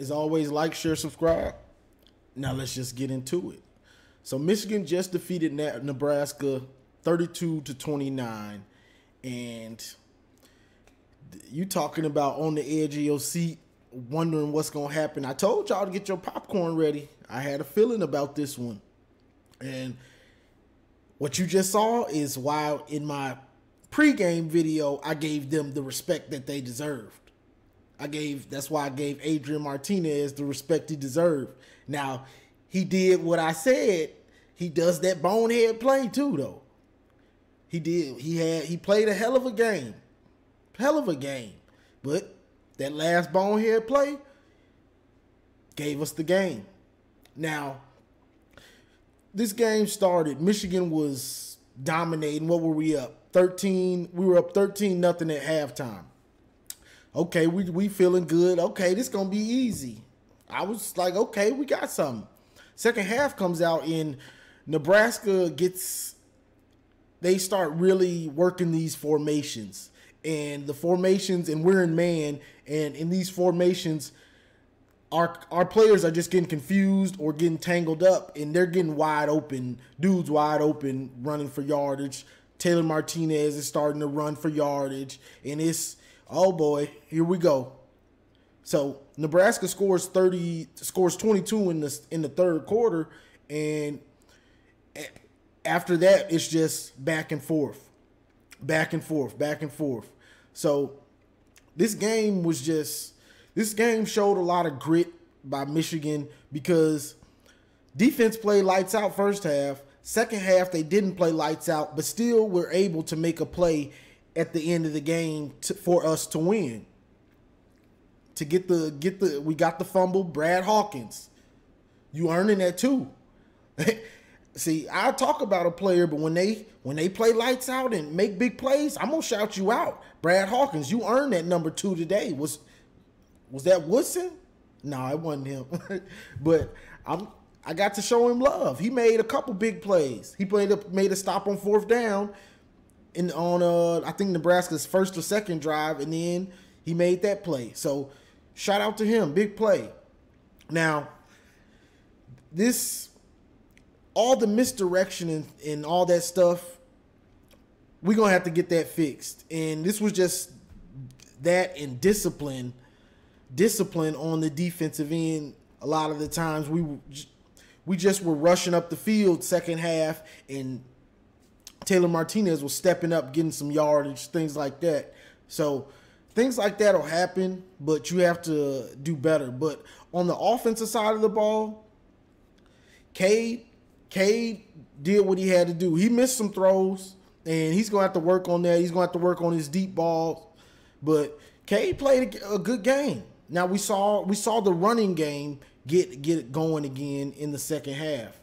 As always, like, share, subscribe. Now let's just get into it. So Michigan just defeated Nebraska 32-29, and you talking about on the edge of your seat, wondering what's going to happen. I told y'all to get your popcorn ready. I had a feeling about this one. And what you just saw is why in my pregame video, I gave them the respect that they deserved. That's why I gave Adrian Martinez the respect he deserved. Now, he did what I said. He does that bonehead play too, though. He did. He played a hell of a game. Hell of a game. But that last bonehead play gave us the game. Now, this game started. Michigan was dominating. What were we up? 13. We were up 13-0 at halftime. Okay, we feeling good. Okay, this gonna be easy. I was like, okay, we got something. Second half comes out and Nebraska they start really working these formations. And the formations, and we're in man, and in these formations, our players are just getting confused or getting tangled up, and they're getting wide open, dudes wide open, running for yardage. Taylor Martinez is starting to run for yardage, and it's, oh boy, here we go. So Nebraska scores 22 in the third quarter, and after that, it's just back and forth. So this game showed a lot of grit by Michigan because defense played lights out first half. Second half, they didn't play lights out, but still were able to make a play at the end of the game for us to win. We got the fumble, Brad Hawkins. You earning that too. See, I talk about a player, but when they play lights out and make big plays, I'm gonna shout you out. Brad Hawkins, you earned that number 2 today. Was that Woodson? No, it wasn't him. But I got to show him love. He made a couple big plays. He made a stop on fourth down on I think Nebraska's first or second drive, and then he made that play. So shout out to him, big play. Now, all the misdirection and all that stuff, we're going to have to get that fixed. And this was just that and discipline on the defensive end. A lot of the times we just were rushing up the field second half, and Taylor Martinez was stepping up, getting some yardage, things like that. So things like that will happen, but you have to do better. But on the offensive side of the ball, Cade did what he had to do. He missed some throws, and he's going to have to work on that. He's going to have to work on his deep balls. But Cade played a good game. Now we saw the running game get it going again in the second half.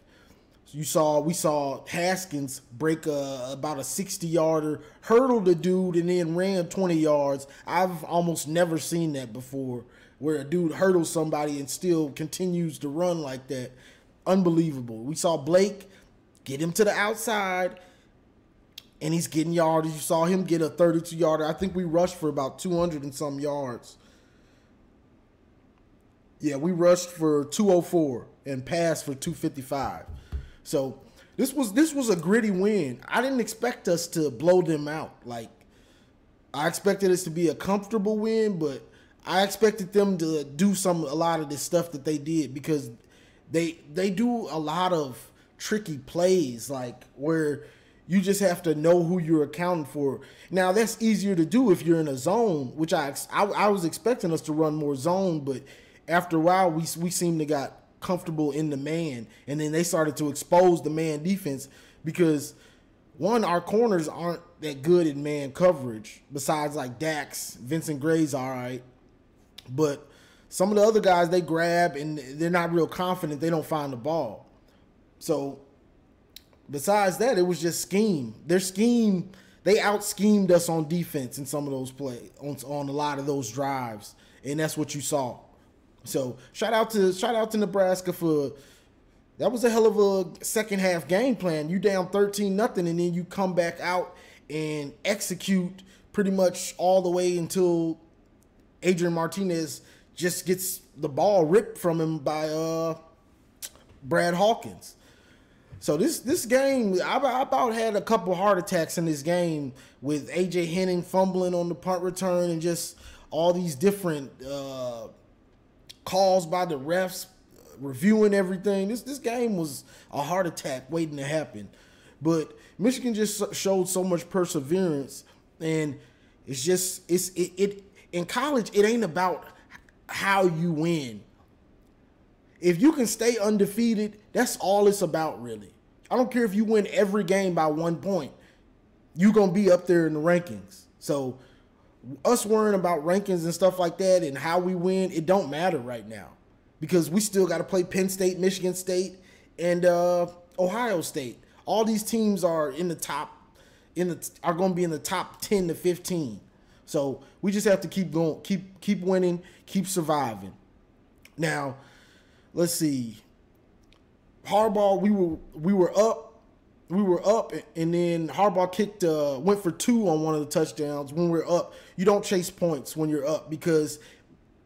We saw Haskins break about a 60-yarder, hurdle the dude, and then ran 20 yards. I've almost never seen that before, where a dude hurdles somebody and still continues to run like that. Unbelievable. We saw Blake get him to the outside, and he's getting yardage. You saw him get a 32-yarder. I think we rushed for about 200 and some yards. Yeah, we rushed for 204 and passed for 255. So this was a gritty win. I didn't expect us to blow them out. Like, I expected this to be a comfortable win, but I expected them to do a lot of this stuff that they did, because they do a lot of tricky plays, like where you just have to know who you're accounting for. Now, that's easier to do if you're in a zone, which I was expecting us to run more zone, but after a while we seemed to got comfortable in the man, and then they started to expose the man defense because, one, our corners aren't that good in man coverage, besides like Dax. Vincent Gray's all right, but some of the other guys, they grab and they're not real confident. They don't find the ball. So besides that, it was just scheme. Their scheme, they out-schemed us on defense in some of those plays, on a lot of those drives, and that's what you saw. So shout out to Nebraska for that. Was a hell of a second half game plan. You down 13-0, and then you come back out and execute pretty much all the way until Adrian Martinez just gets the ball ripped from him by Brad Hawkins. So this game, I about had a couple heart attacks in this game with A.J. Henning fumbling on the punt return and just all these different calls by the refs, reviewing everything. This game was a heart attack waiting to happen. But Michigan just showed so much perseverance, and it's just it in college, it ain't about how you win. If you can stay undefeated, that's all it's about, really. I don't care if you win every game by 1 point. You're going to be up there in the rankings. So us worrying about rankings and stuff like that and how we win, it don't matter right now because we still got to play Penn State, Michigan State, and Ohio State. All these teams are in the top, are going to be in the top 10 to 15. So we just have to keep going, keep winning, keep surviving. Now, let's see. Harbaugh, we were up, and then Harbaugh went for 2 on one of the touchdowns. When we're up, you don't chase points when you're up because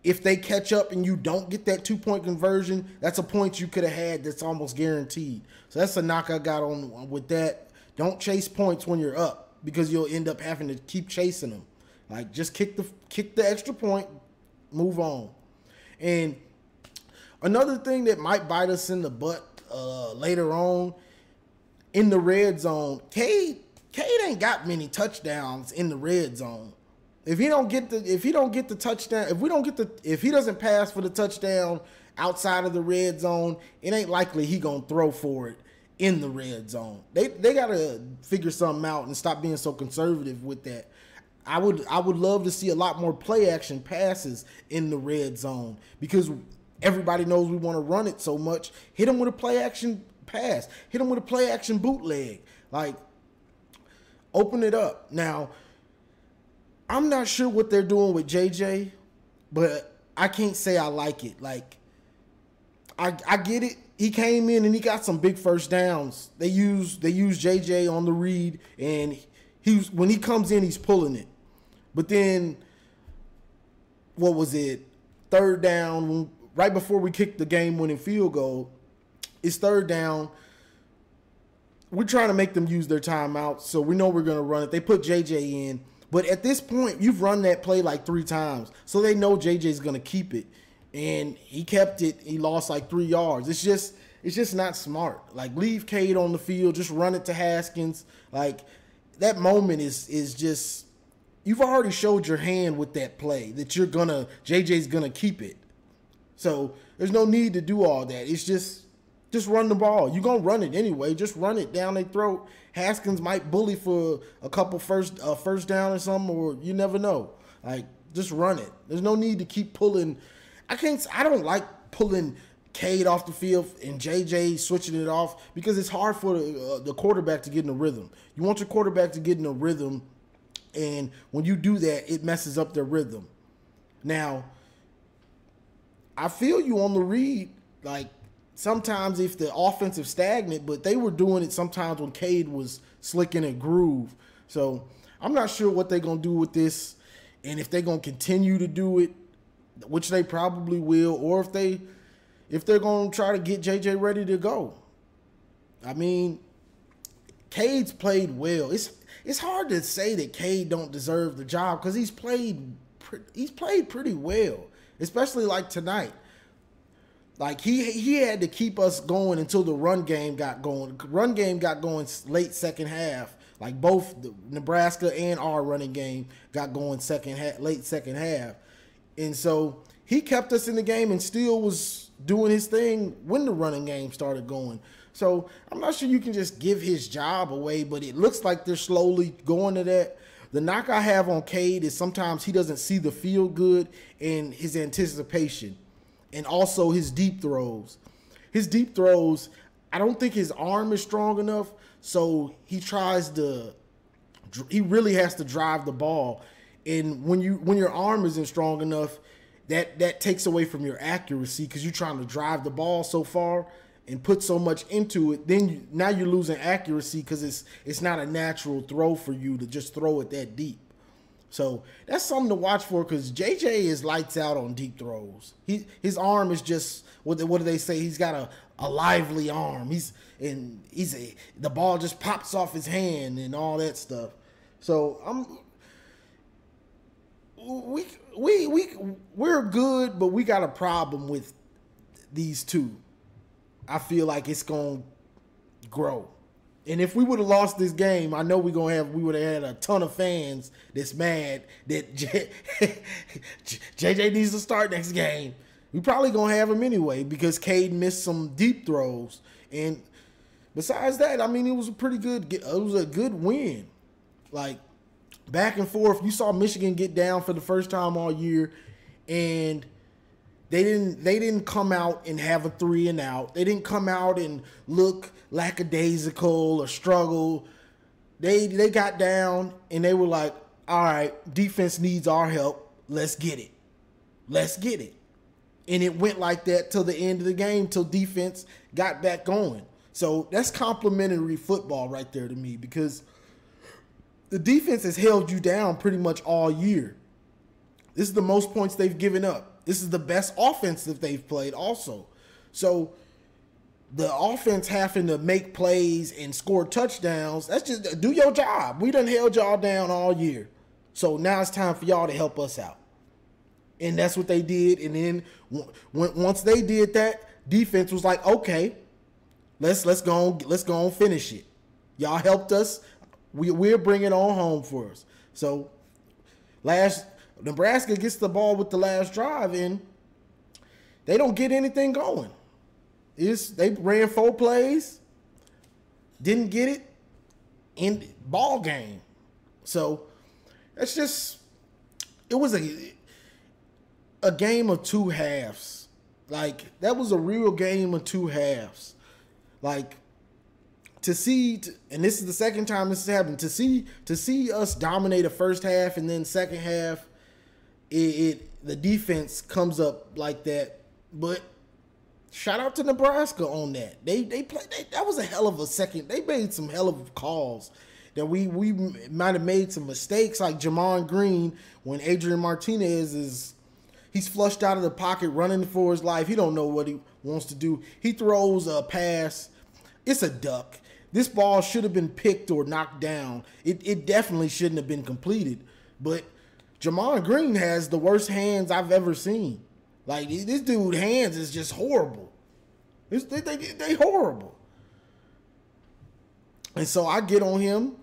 if they catch up and you don't get that 2-point conversion, that's a point you could have had that's almost guaranteed. So that's a knock I got on with that. Don't chase points when you're up because you'll end up having to keep chasing them. Like just kick the extra point, move on. And another thing that might bite us in the butt later on in the red zone, Cade ain't got many touchdowns in the red zone. If he doesn't pass for the touchdown outside of the red zone, it ain't likely he gonna throw for it in the red zone. They gotta figure something out and stop being so conservative with that. I would love to see a lot more play action passes in the red zone because everybody knows we want to run it so much. Hit them with a play action pass. Hit them with a play action bootleg. Like, open it up. Now, I'm not sure what they're doing with JJ, but I can't say I like it. Like, I get it. He came in and he got some big first downs. They use JJ on the read, and when he comes in, he's pulling it. But then, what was it? Third down, right before we kicked the game-winning field goal, it's third down. We're trying to make them use their timeout, so we know we're going to run it. They put JJ in. But at this point, you've run that play like 3 times, so they know JJ's going to keep it. And he kept it. He lost like 3 yards. It's just not smart. Like, leave Cade on the field. Just run it to Haskins. Like, that moment is just – you've already showed your hand with that play that JJ's going to keep it. So there's no need to do all that. It's just run the ball. You're going to run it anyway. Just run it down their throat. Haskins might bully for a couple first down or something, or you never know. Like, just run it. There's no need to keep pulling. I don't like pulling Cade off the field and JJ switching it off because it's hard for the quarterback to get in a rhythm. You want your quarterback to get in a rhythm, and when you do that, it messes up their rhythm. Now, I feel you on the read. Like, sometimes if the offensive stagnant, but they were doing it sometimes when Cade was slicking a groove. So I'm not sure what they're going to do with this and if they're going to continue to do it, which they probably will, or if they're going to try to get JJ ready to go. I mean, Cade's played well. It's hard to say that Cade don't deserve the job because he's played pretty well, especially like tonight. Like, he had to keep us going until the run game got going. Run game got going late second half. Like, both the Nebraska and our running game got going late second half. And so he kept us in the game and still was doing his thing when the running game started going. So I'm not sure you can just give his job away, but it looks like they're slowly going to that. The knock I have on Cade is sometimes he doesn't see the field good and his anticipation, and also his deep throws. His deep throws, I don't think his arm is strong enough, so he really has to drive the ball. And when your arm isn't strong enough, that takes away from your accuracy because you're trying to drive the ball so far and put so much into it. Then now you're losing accuracy because it's not a natural throw for you to just throw it that deep. So that's something to watch for because JJ is lights out on deep throws. His arm is just what do they say? He's got a lively arm. The ball just pops off his hand and all that stuff. So we're good, but we got a problem with these two. I feel like it's gonna grow. And if we would have lost this game, I know we would have had a ton of fans that's mad that JJ needs to start next game. We probably gonna have him anyway because Cade missed some deep throws. And besides that, I mean, it was a good win. Like back and forth, you saw Michigan get down for the first time all year, and they didn't come out and have a 3 and out. They didn't come out and look lackadaisical or struggle. They got down and they were like, all right, defense needs our help. Let's get it. Let's get it. And it went like that till the end of the game, till defense got back going. So that's complimentary football right there to me because the defense has held you down pretty much all year. This is the most points they've given up. This is the best offense that they've played also. So the offense having to make plays and score touchdowns, that's just do your job. We done held y'all down all year. So now it's time for y'all to help us out. And that's what they did. And then once they did that, defense was like, okay, let's go and finish it. Y'all helped us. We'll bring it on home for us. So Nebraska gets the ball with the last drive, and they don't get anything going. They ran 4 plays, didn't get it, in ball game. So that's just it was a game of 2 halves. Like that was a real game of 2 halves. Like to see, and this is the second time this has happened. To see us dominate a first half and then second half. The defense comes up like that, but shout out to Nebraska on that. They played. That was a hell of a second. They made some hell of calls that we might have made some mistakes, like Jamon Green when Adrian Martinez he's flushed out of the pocket running for his life. He don't know what he wants to do. He throws a pass. It's a duck. This ball should have been picked or knocked down. It definitely shouldn't have been completed, but Jamon Green has the worst hands I've ever seen. Like this dude's hands is just horrible. They horrible. And so I get on him.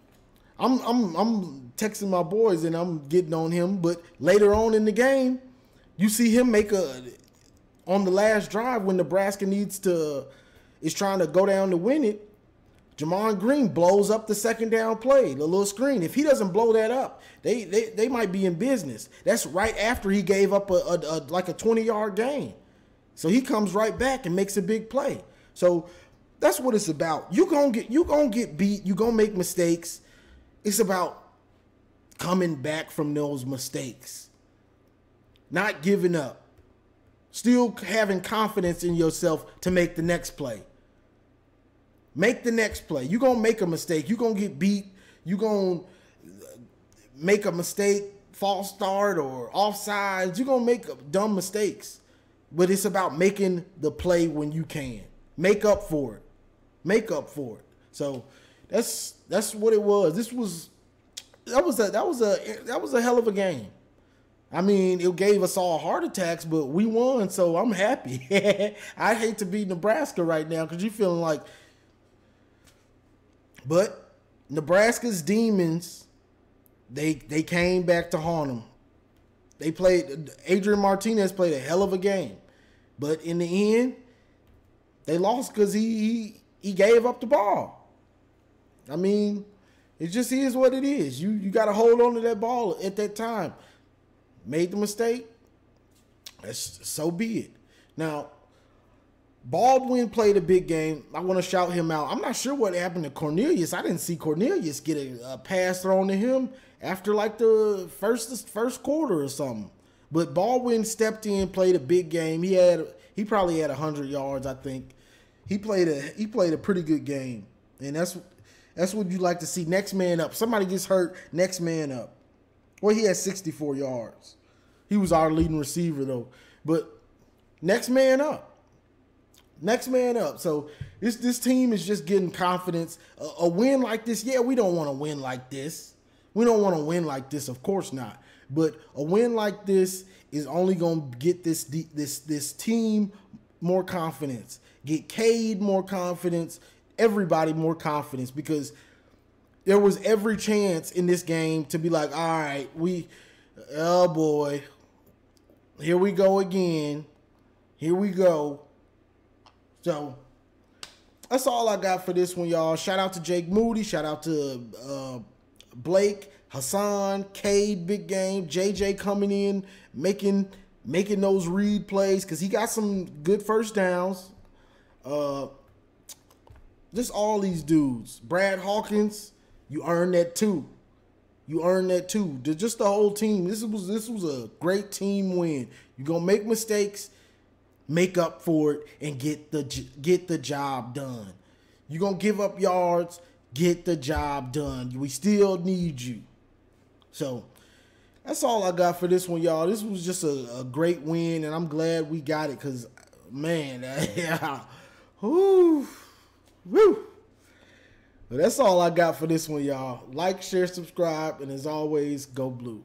I'm texting my boys and I'm getting on him. But later on in the game, you see him on the last drive when Nebraska is trying to go down to win it. Jamon Green blows up the second down play, the little screen. If he doesn't blow that up, they might be in business. That's right after he gave up a 20-yard gain. So he comes right back and makes a big play. So that's what it's about. You gonna get beat. You gonna make mistakes. It's about coming back from those mistakes, not giving up, still having confidence in yourself to make the next play. Make the next play. You're going to make a mistake. You're going to get beat. You're going to make a mistake, false start or offsides. You're going to make dumb mistakes. But it's about making the play when you can. Make up for it. Make up for it. So that's what it was. That was a hell of a game. I mean, it gave us all heart attacks, but we won, so I'm happy. I hate to beat Nebraska right now because you're feeling like. But Nebraska's demons, they came back to haunt them. Adrian Martinez played a hell of a game. But in the end, they lost because he gave up the ball. I mean, it just is what it is. You got to hold on to that ball at that time. Made the mistake, so be it. Now, Baldwin played a big game. I want to shout him out. I'm not sure what happened to Cornelius. I didn't see Cornelius get a pass thrown to him after like the first quarter or something. But Baldwin stepped in, played a big game. He probably had 100 yards, I think. He played a pretty good game. And that's what you like to see. Next man up. Somebody gets hurt, next man up. Well, he had 64 yards. He was our leading receiver, though. But next man up. Next man up. So this team is just getting confidence. A win like this, yeah, we don't want to win like this. We don't want to win like this, of course not. But a win like this is only going to get this team more confidence, get Cade more confidence, everybody more confidence, because there was every chance in this game to be like, all right, oh boy, here we go again. Here we go. So that's all I got for this one, y'all. Shout out to Jake Moody. Shout out to Blake, Hassan, Cade, big game. JJ coming in, making those read plays because he got some good first downs. Just all these dudes. Brad Hawkins, you earned that too. You earned that too. Just the whole team. This was a great team win. You're gonna make mistakes, make up for it, and get the job done. You're gonna give up yards, get the job done. We still need you. So that's all I got for this one, y'all. This was just a great win, and I'm glad we got it because, man, yeah. Woo. But that's all I got for this one, y'all. Like, share, subscribe, and as always, go blue.